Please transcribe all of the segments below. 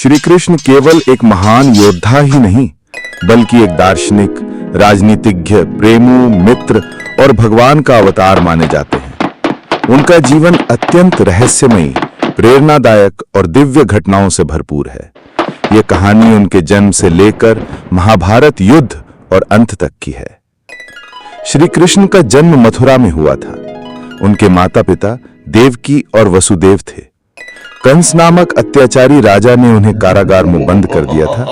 श्री कृष्ण केवल एक महान योद्धा ही नहीं, बल्कि एक दार्शनिक, राजनीतिज्ञ, प्रेमी, मित्र और भगवान का अवतार माने जाते हैं। उनका जीवन अत्यंत रहस्यमयी, प्रेरणादायक और दिव्य घटनाओं से भरपूर है। यह कहानी उनके जन्म से लेकर महाभारत युद्ध और अंत तक की है। श्री कृष्ण का जन्म मथुरा में हुआ था। उनके माता पिता देवकी और वसुदेव थे। कंस नामक अत्याचारी राजा ने उन्हें कारागार में बंद कर दिया था,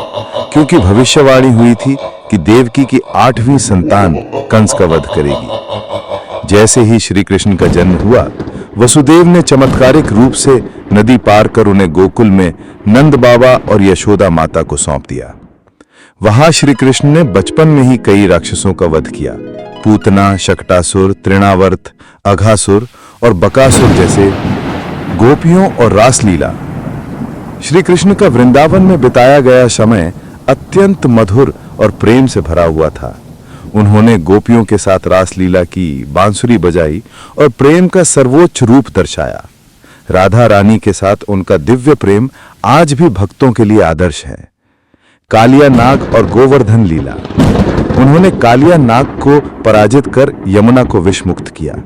क्योंकि भविष्यवाणी हुई थी कि देवकी की 8वीं संतान कंस का वध करेगी। जैसे ही श्री कृष्ण का जन्म हुआ, वसुदेव ने चमत्कारिक रूप से नदी पार कर उन्हें गोकुल में नंद बाबा और यशोदा माता को सौंप दिया। वहां श्री कृष्ण ने बचपन में ही कई राक्षसों का वध किया। पूतना, शकटासुर, तृणावर्त, अघासुर और बकासुर जैसे गोपियों और रासलीला। श्री कृष्ण का वृंदावन में बिताया गया समय अत्यंत मधुर और प्रेम से भरा हुआ था। उन्होंने गोपियों के साथ रासलीला की, बांसुरी बजाई और प्रेम का सर्वोच्च रूप दर्शाया। राधा रानी के साथ उनका दिव्य प्रेम आज भी भक्तों के लिए आदर्श है। कालिया नाग और गोवर्धन लीला। उन्होंने कालिया नाग को पराजित कर यमुना को विषमुक्त किया।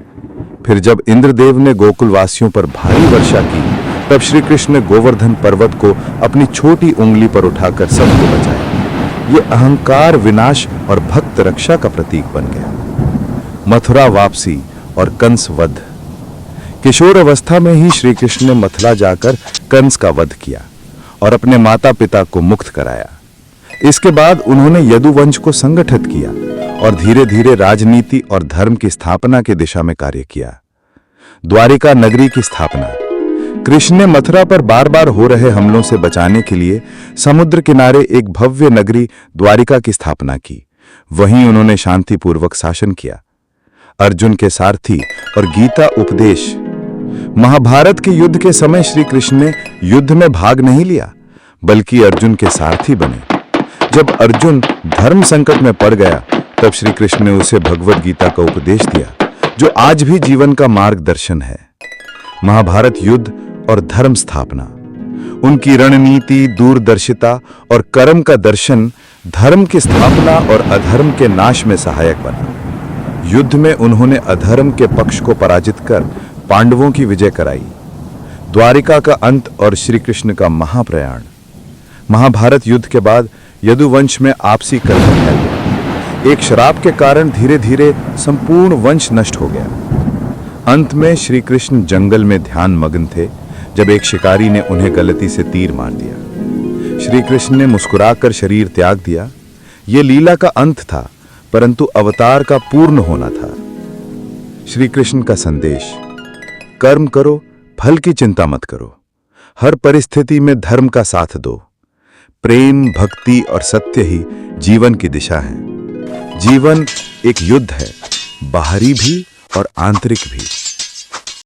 फिर जब इंद्रदेव ने गोकुलवासियों पर भारी वर्षा की, तब श्री कृष्ण ने गोवर्धन पर्वत को अपनी छोटी उंगली पर उठाकर सबको बचाया। ये अहंकार विनाश और भक्त रक्षा का प्रतीक बन गया। मथुरा वापसी और कंस वध। किशोर अवस्था में ही श्री कृष्ण ने मथुरा जाकर कंस का वध किया और अपने माता पिता को मुक्त कराया। इसके बाद उन्होंने यदुवंश को संगठित किया और धीरे धीरे राजनीति और धर्म की स्थापना की दिशा में कार्य किया। द्वारिका नगरी की स्थापना। कृष्ण ने मथुरा पर बार बार हो रहे हमलों से बचाने के लिए समुद्र किनारे एक भव्य नगरी द्वारिका की स्थापना की। वहीं उन्होंने शांतिपूर्वक शासन किया। अर्जुन के सारथी और गीता उपदेश। महाभारत के युद्ध के समय श्री कृष्ण ने युद्ध में भाग नहीं लिया, बल्कि अर्जुन के सारथी बने। जब अर्जुन धर्म संकट में पड़ गया, तब श्री कृष्ण ने उसे भगवद गीता का उपदेश दिया, जो आज भी जीवन का मार्गदर्शन है। महाभारत युद्ध और धर्म स्थापना। उनकी रणनीति, दूरदर्शिता और कर्म का दर्शन धर्म की स्थापना और अधर्म के नाश में सहायक बना। युद्ध में उन्होंने अधर्म के पक्ष को पराजित कर पांडवों की विजय कराई। द्वारिका का अंत और श्री कृष्ण का महाप्रयाण। महाभारत युद्ध के बाद यदुवंश में आपसी कलह फैल गया। एक श्राप के कारण धीरे धीरे संपूर्ण वंश नष्ट हो गया। अंत में श्री कृष्ण जंगल में ध्यान मग्न थे, जब एक शिकारी ने उन्हें गलती से तीर मार दिया। श्री कृष्ण ने मुस्कुराकर शरीर त्याग दिया। यह लीला का अंत था, परंतु अवतार का पूर्ण होना था। श्री कृष्ण का संदेश। कर्म करो, फल की चिंता मत करो। हर परिस्थिति में धर्म का साथ दो। प्रेम, भक्ति और सत्य ही जीवन की दिशा है। जीवन एक युद्ध है, बाहरी भी और आंतरिक भी।